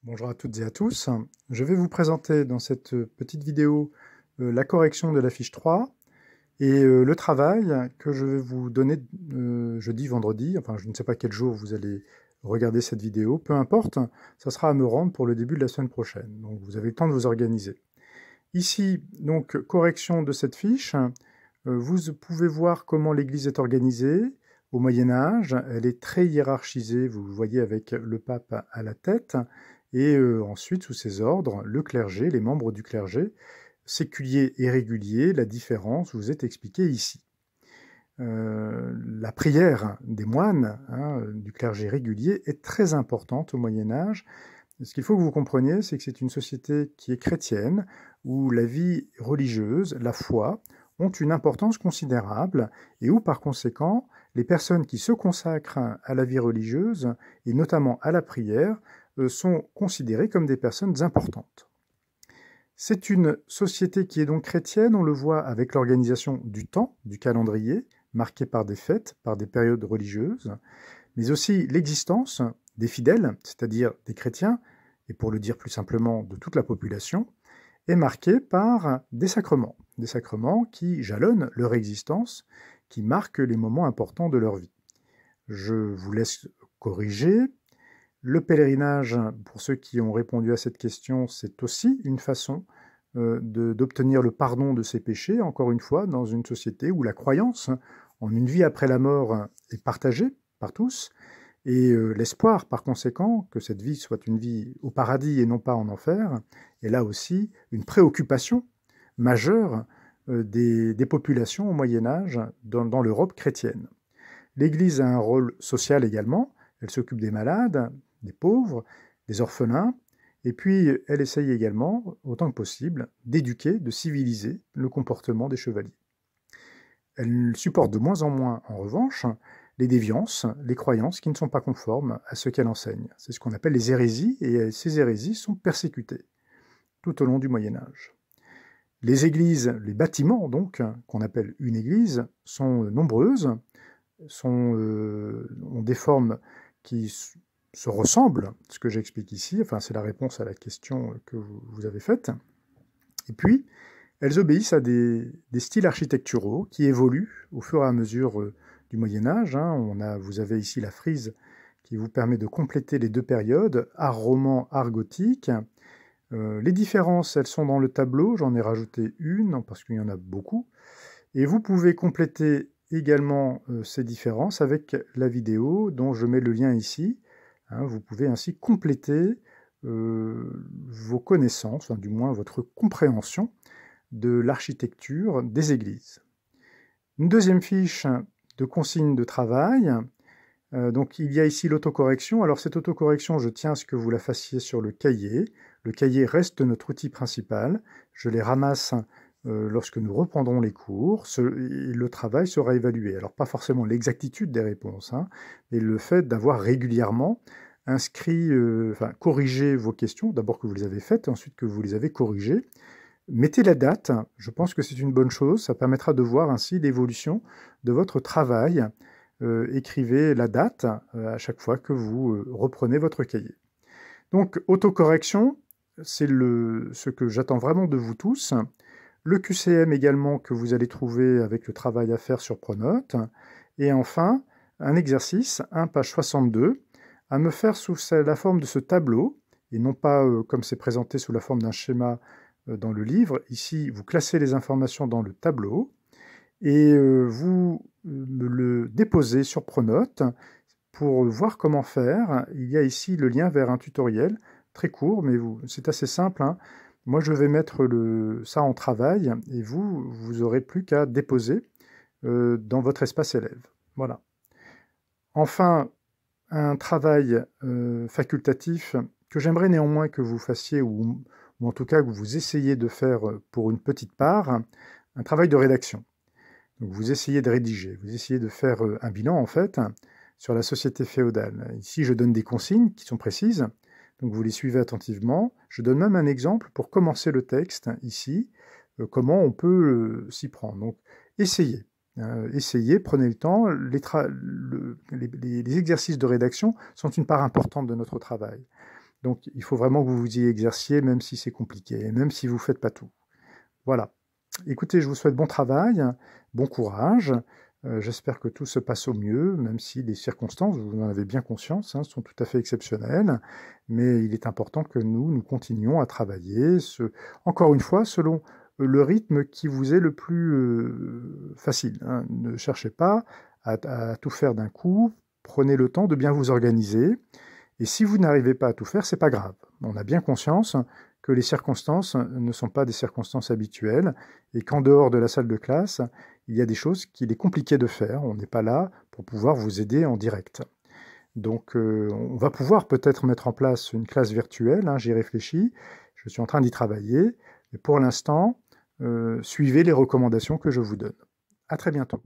Bonjour à toutes et à tous. Je vais vous présenter dans cette petite vidéo la correction de la fiche 3 et le travail que je vais vous donner jeudi, vendredi, enfin je ne sais pas quel jour vous allez regarder cette vidéo, peu importe, ça sera à me rendre pour le début de la semaine prochaine, donc vous avez le temps de vous organiser. Ici, donc, correction de cette fiche, vous pouvez voir comment l'Église est organisée. Au Moyen-Âge, elle est très hiérarchisée, vous le voyez avec le pape à la tête, et ensuite, sous ses ordres, le clergé, les membres du clergé, séculier et régulier, la différence vous est expliquée ici. La prière des moines, du clergé régulier, est très importante au Moyen-Âge. Ce qu'il faut que vous compreniez, c'est que c'est une société qui est chrétienne, où la vie religieuse, la foi, ont une importance considérable, et où par conséquent, les personnes qui se consacrent à la vie religieuse, et notamment à la prière, sont considérées comme des personnes importantes. C'est une société qui est donc chrétienne, on le voit avec l'organisation du temps, du calendrier, marqué par des fêtes, par des périodes religieuses, mais aussi l'existence des fidèles, c'est-à-dire des chrétiens, et pour le dire plus simplement de toute la population, est marquée par des sacrements qui jalonnent leur existence, qui marquent les moments importants de leur vie. Je vous laisse corriger. Le pèlerinage, pour ceux qui ont répondu à cette question, c'est aussi une façon d'obtenir le pardon de ses péchés, encore une fois, dans une société où la croyance en une vie après la mort est partagée par tous, et l'espoir, par conséquent, que cette vie soit une vie au paradis et non pas en enfer, est là aussi une préoccupation majeure des populations au Moyen-Âge dans l'Europe chrétienne. L'Église a un rôle social également, elle s'occupe des malades, des pauvres, des orphelins, et puis elle essaye également, autant que possible, d'éduquer, de civiliser le comportement des chevaliers. Elle supporte de moins en revanche, les déviances, les croyances qui ne sont pas conformes à ce qu'elle enseigne. C'est ce qu'on appelle les hérésies, et ces hérésies sont persécutées tout au long du Moyen-Âge. Les églises, les bâtiments donc, qu'on appelle une église, sont nombreuses, ont des formes qui se ressemblent, ce que j'explique ici, enfin c'est la réponse à la question que vous avez faite. Et puis, elles obéissent à des styles architecturaux qui évoluent au fur et à mesure du Moyen-Âge. Vous avez ici la frise qui vous permet de compléter les deux périodes, art roman, art gothique. Les différences, elles sont dans le tableau, j'en ai rajouté une parce qu'il y en a beaucoup. Et vous pouvez compléter également ces différences avec la vidéo dont je mets le lien ici. Vous pouvez ainsi compléter vos connaissances, enfin, du moins votre compréhension de l'architecture des églises. Une deuxième fiche de consignes de travail. Donc il y a ici l'autocorrection. Alors cette autocorrection, je tiens à ce que vous la fassiez sur le cahier. Le cahier reste notre outil principal. Je les ramasse lorsque nous reprendrons les cours. Le travail sera évalué. Alors pas forcément l'exactitude des réponses, mais le fait d'avoir régulièrement inscrit, corrigé vos questions, d'abord que vous les avez faites, ensuite que vous les avez corrigées. Mettez la date, je pense que c'est une bonne chose, ça permettra de voir ainsi l'évolution de votre travail. Écrivez la date à chaque fois que vous reprenez votre cahier. Donc, autocorrection, c'est ce que j'attends vraiment de vous tous. Le QCM également que vous allez trouver avec le travail à faire sur Pronote. Et enfin, un exercice, page 62, à me faire sous la forme de ce tableau, et non pas comme c'est présenté sous la forme d'un schéma dans le livre. Ici, vous classez les informations dans le tableau et vous me le déposez sur Pronote pour voir comment faire. Il y a ici le lien vers un tutoriel, très court, mais c'est assez simple. Moi, je vais mettre ça en travail et vous aurez plus qu'à déposer dans votre espace élève. Voilà. Enfin, un travail facultatif que j'aimerais néanmoins que vous fassiez, ou en tout cas que vous essayiez de faire pour une petite part, un travail de rédaction. Donc vous essayez de rédiger, vous essayez de faire un bilan en fait sur la société féodale. Ici, je donne des consignes qui sont précises, donc vous les suivez attentivement. Je donne même un exemple pour commencer le texte ici, comment on peut s'y prendre. Donc essayez. Essayez, prenez le temps. Les exercices de rédaction sont une part importante de notre travail. Donc il faut vraiment que vous vous y exerciez, même si c'est compliqué, même si vous ne faites pas tout. Voilà. Écoutez, je vous souhaite bon travail, bon courage. J'espère que tout se passe au mieux, même si les circonstances, vous en avez bien conscience, sont tout à fait exceptionnelles. Mais il est important que nous continuions à travailler, encore une fois, selon le rythme qui vous est le plus facile. Ne cherchez pas à tout faire d'un coup. Prenez le temps de bien vous organiser. Et si vous n'arrivez pas à tout faire, c'est pas grave. On a bien conscience que les circonstances ne sont pas des circonstances habituelles et qu'en dehors de la salle de classe, il y a des choses qu'il est compliqué de faire. On n'est pas là pour pouvoir vous aider en direct. Donc on va pouvoir peut-être mettre en place une classe virtuelle, j'y réfléchis, je suis en train d'y travailler, mais pour l'instant, suivez les recommandations que je vous donne. À très bientôt.